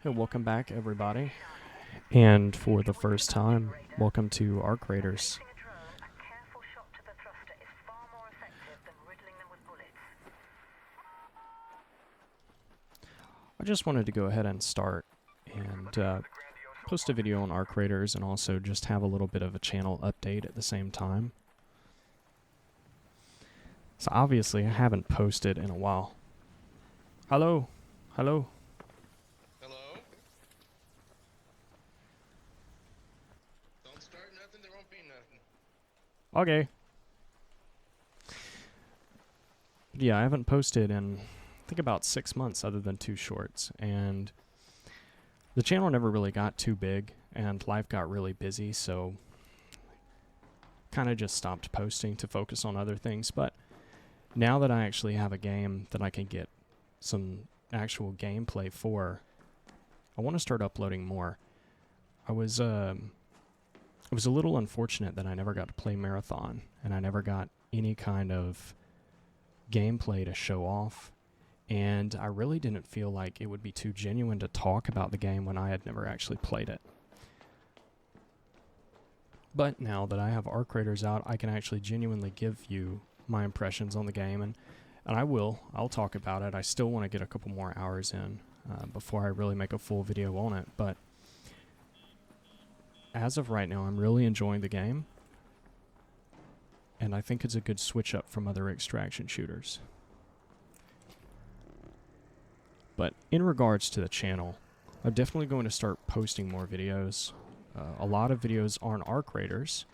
Hey, welcome back, everybody. And for the first time, welcome to Arc Raiders. I just wanted to go ahead and start and post a video on Arc Raiders and also just have a little bit of a channel update at the same time. So obviously I haven't posted in a while. Hello? Hello? Hello? Don't start nothing, there won't be nothing. Okay. Yeah, I haven't posted in, I think, about 6 months other than 2 shorts. And the channel never really got too big and life got really busy, so kind of just stopped posting to focus on other things. But now that I actually have a game that I can get some actual gameplay for, I want to start uploading more. It was a little unfortunate that I never got to play Marathon and I never got any kind of gameplay to show off, and I really didn't feel like it would be too genuine to talk about the game when I had never actually played it. But now that I have Arc Raiders out, I can actually genuinely give you my impressions on the game, and I'll talk about it. I still want to get a couple more hours in before I really make a full video on it, but as of right now, I'm really enjoying the game, and I think it's a good switch up from other extraction shooters. But in regards to the channel, I'm definitely going to start posting more videos. A lot of videos on Arc Raiders,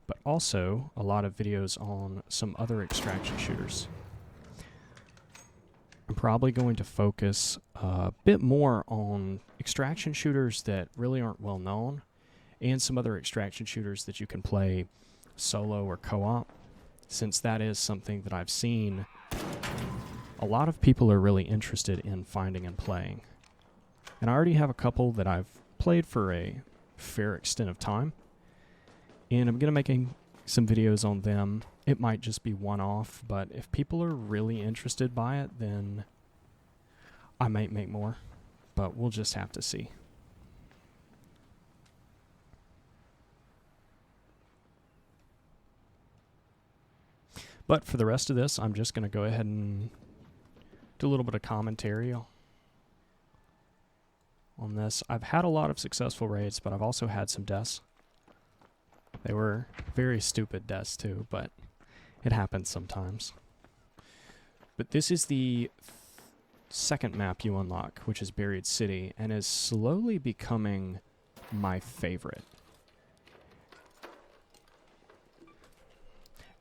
but also a lot of videos on some other extraction shooters. I'm probably going to focus a bit more on extraction shooters that really aren't well known, and some other extraction shooters that you can play solo or co-op, since that is something that I've seen a lot of people are really interested in finding and playing. And I already have a couple that I've played for a fair extent of time, and I'm going to making some videos on them. It might just be one-off, but if people are really interested by it, then I might make more, but we'll just have to see. But for the rest of this, I'm just going to go ahead and do a little bit of commentary on this. I've had a lot of successful raids, but I've also had some deaths. They were very stupid deaths too, but it happens sometimes. But this is the second map you unlock, which is Buried City, and is slowly becoming my favorite.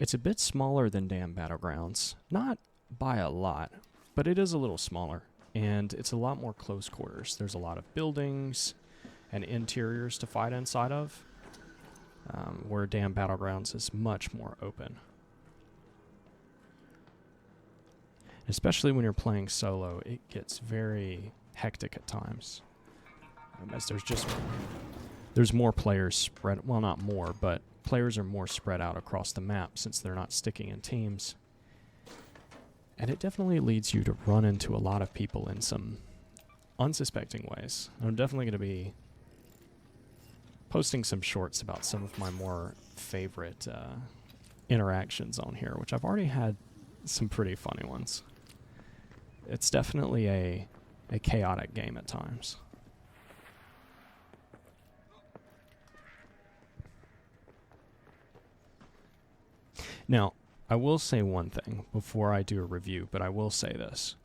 It's a bit smaller than Dam Battlegrounds, not by a lot, but it is a little smaller, and it's a lot more close quarters. There's a lot of buildings and interiors to fight inside of, where Dam Battlegrounds is much more open. Especially when you're playing solo, it gets very hectic at times, as there's more players spread, well, not more, but players are more spread out across the map since they're not sticking in teams. And it definitely leads you to run into a lot of people in some unsuspecting ways. I'm definitely going to be posting some shorts about some of my more favorite interactions on here, which I've already had some pretty funny ones. It's definitely a chaotic game at times. Now, I will say one thing before I do a review, but I will say this.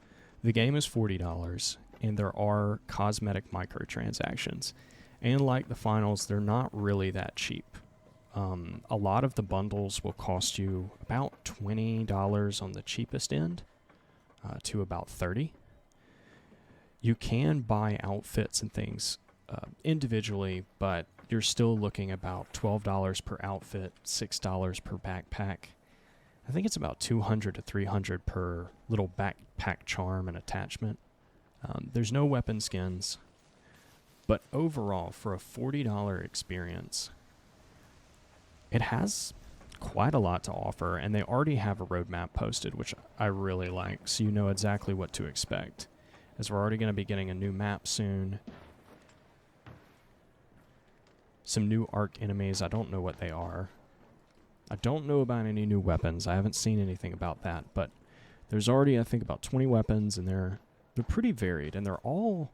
The game is $40, and there are cosmetic microtransactions. And like the finals, they're not really that cheap. A lot of the bundles will cost you about $20 on the cheapest end to about $30. You can buy outfits and things individually, but you're still looking about $12 per outfit, $6 per backpack. I think it's about $200 to $300 per little backpack charm and attachment. There's no weapon skins, but overall, for a $40 experience, it has quite a lot to offer, and they already have a roadmap posted, which I really like, so you know exactly what to expect. As we're already going to be getting a new map soon, some new arc enemies. I don't know what they are. I don't know about any new weapons. I haven't seen anything about that, but there's already, I think, about 20 weapons, and they're pretty varied, and they're all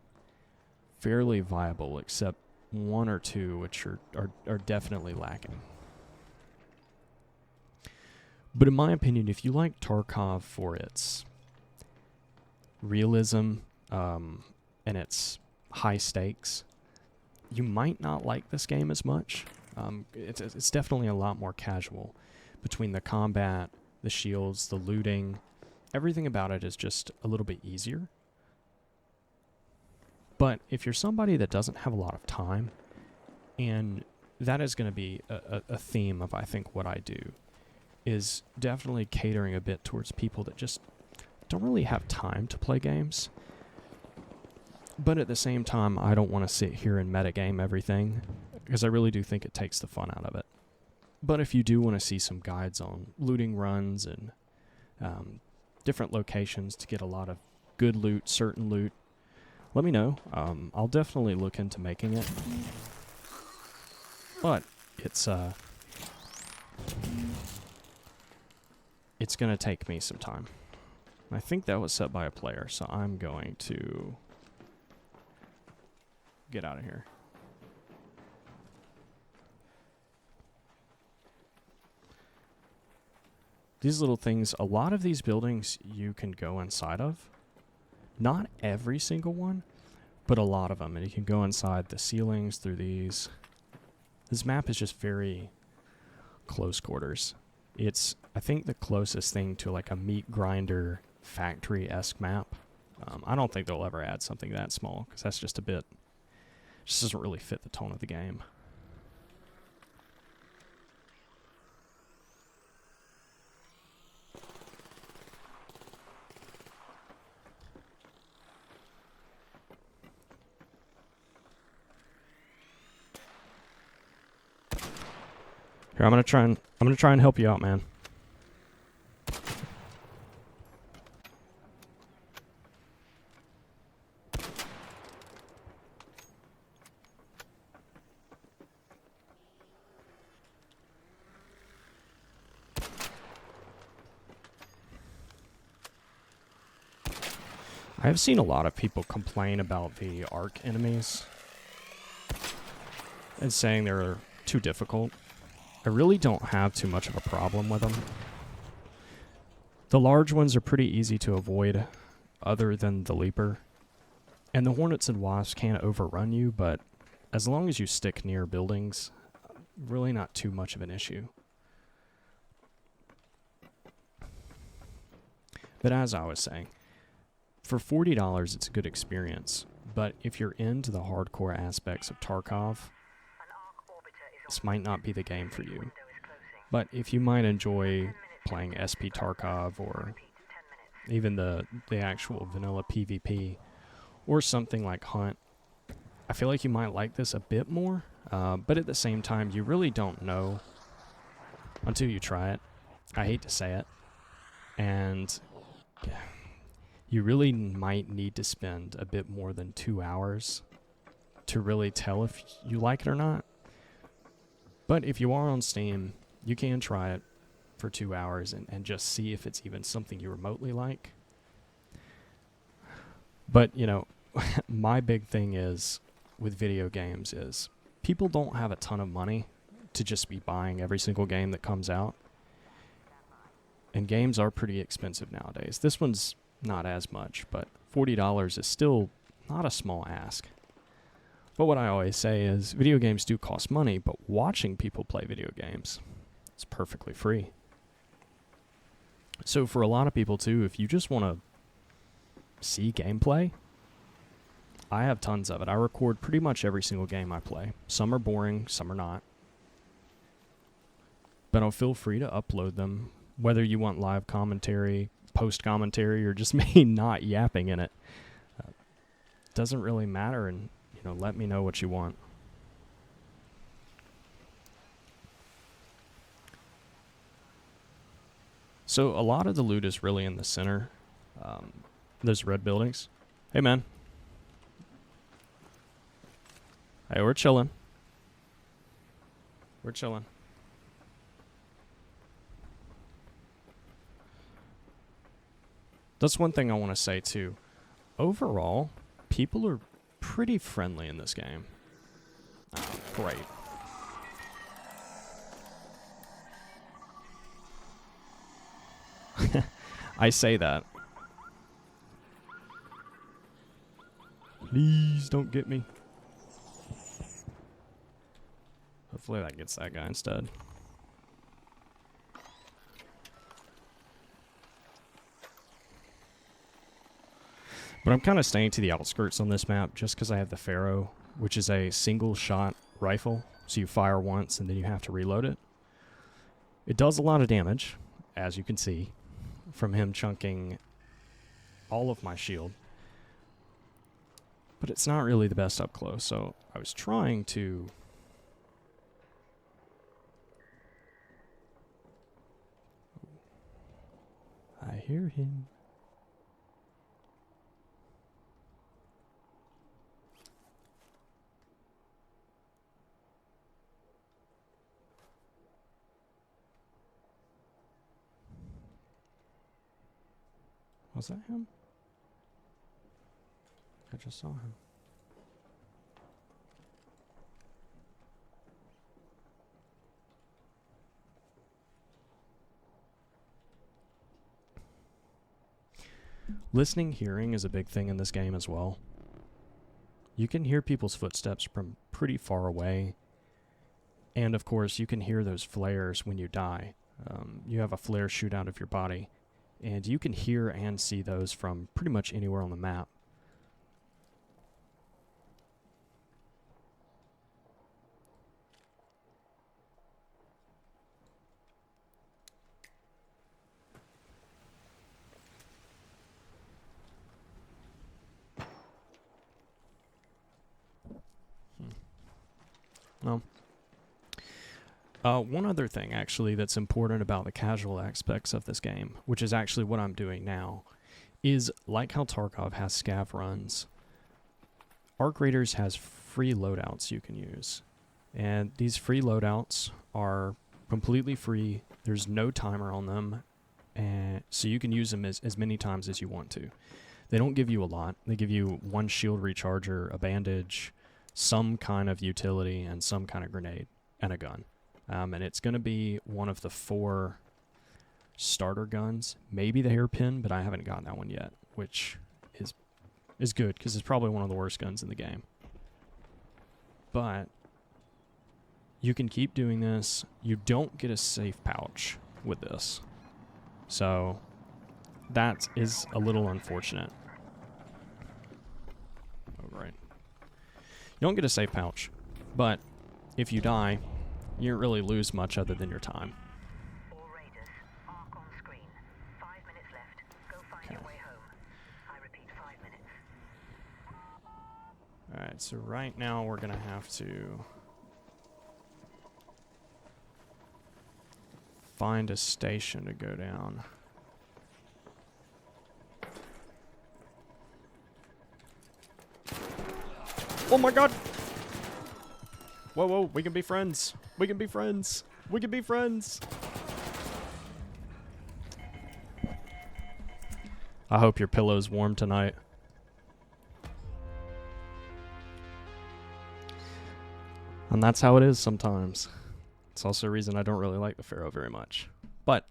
fairly viable, except one or two which are definitely lacking. But in my opinion, if you like Tarkov for its realism and its high stakes, you might not like this game as much. It's definitely a lot more casual between the combat, the shields, the looting. Everything about it is just a little bit easier. But if you're somebody that doesn't have a lot of time, and that is going to be a theme of, I think, what I do, is definitely catering a bit towards people that just don't really have time to play games. But at the same time, I don't want to sit here and metagame everything, because I really do think it takes the fun out of it. But if you do want to see some guides on looting runs and different locations to get a lot of good loot, certain loot, let me know. I'll definitely look into making it. But it's going to take me some time. I think that was set by a player, so I'm going to get out of here. These little things, a lot of these buildings you can go inside of. Not every single one, but a lot of them. And you can go inside the ceilings through these. This map is just very close quarters. It's, I think, the closest thing to like a meat grinder factory-esque map. I don't think they'll ever add something that small, because that's just a bit, just doesn't really fit the tone of the game. Here, I'm gonna try and help you out, man. I've seen a lot of people complain about the arc enemies and saying they're too difficult. I really don't have too much of a problem with them. The large ones are pretty easy to avoid, other than the Leaper. And the Hornets and Wasps can overrun you, but as long as you stick near buildings, really not too much of an issue. But as I was saying, for $40 it's a good experience, but if you're into the hardcore aspects of Tarkov, this might not be the game for you. But if you might enjoy playing SP Tarkov, or even the actual vanilla PvP, or something like Hunt, I feel like you might like this a bit more, but at the same time, you really don't know until you try it. I hate to say it. And you really might need to spend a bit more than 2 hours to really tell if you like it or not. But if you are on Steam, you can try it for 2 hours and just see if it's even something you remotely like. But, you know, my big thing is with video games is people don't have a ton of money to just be buying every single game that comes out. And games are pretty expensive nowadays. This one's not as much, but $40 is still not a small ask. But what I always say is video games do cost money, but watching people play video games is perfectly free. So for a lot of people too, if you just want to see gameplay, I have tons of it. I record pretty much every single game I play. Some are boring, some are not. But I'll feel free to upload them, whether you want live commentary, post commentary, or just me not yapping in it. Doesn't really matter, and let me know what you want. So a lot of the loot is really in the center. Those red buildings. Hey, man. Hey, we're chilling. We're chilling. That's one thing I want to say too. Overall, people are pretty friendly in this game. Oh, great. I say that. Please don't get me. Hopefully that gets that guy instead. But I'm kind of staying to the outskirts on this map just because I have the Pharaoh, which is a single shot rifle. So you fire once and then you have to reload it. It does a lot of damage, as you can see, from him chunking all of my shield. But it's not really the best up close, so I was trying to... I hear him. Was that him? I just saw him. Listening, hearing is a big thing in this game as well. You can hear people's footsteps from pretty far away. And of course, you can hear those flares when you die. You have a flare shoot out of your body. And you can hear and see those from pretty much anywhere on the map. One other thing, actually, that's important about the casual aspects of this game, which is actually what I'm doing now, is like how Tarkov has scav runs, Arc Raiders has free loadouts you can use. And these free loadouts are completely free. There's no timer on them, and so you can use them as many times as you want to. They don't give you a lot. They give you one shield recharger, a bandage, some kind of utility, and some kind of grenade, and a gun. And it's going to be one of the 4 starter guns, maybe the hairpin, but I haven't gotten that one yet, which is good because it's probably one of the worst guns in the game. But you can keep doing this. You don't get a safe pouch with this, so that is a little unfortunate. Oh, right. You don't get a safe pouch, but if you die, you don't really lose much other than your time. All Raiders, Arc on screen. 5 minutes left. Go find your way home. I repeat, 5 minutes. Alright, so right now we're gonna have to find a station to go down. Oh my god! Whoa, whoa, we can be friends. We can be friends. We can be friends. I hope your pillow's warm tonight. And that's how it is sometimes. It's also a reason I don't really like the Pharaoh very much. But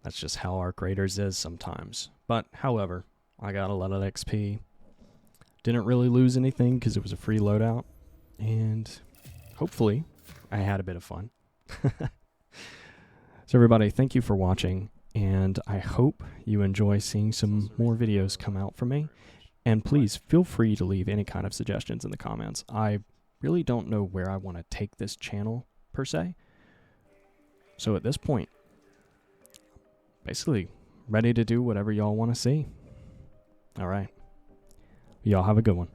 that's just how Arc Raiders is sometimes. But, however, I got a lot of XP. Didn't really lose anything because it was a free loadout. And hopefully I had a bit of fun. So everybody, thank you for watching. And I hope you enjoy seeing some more videos come out from me. And please feel free to leave any kind of suggestions in the comments. I really don't know where I want to take this channel, per se. So at this point, basically ready to do whatever y'all want to see. All right. Y'all have a good one.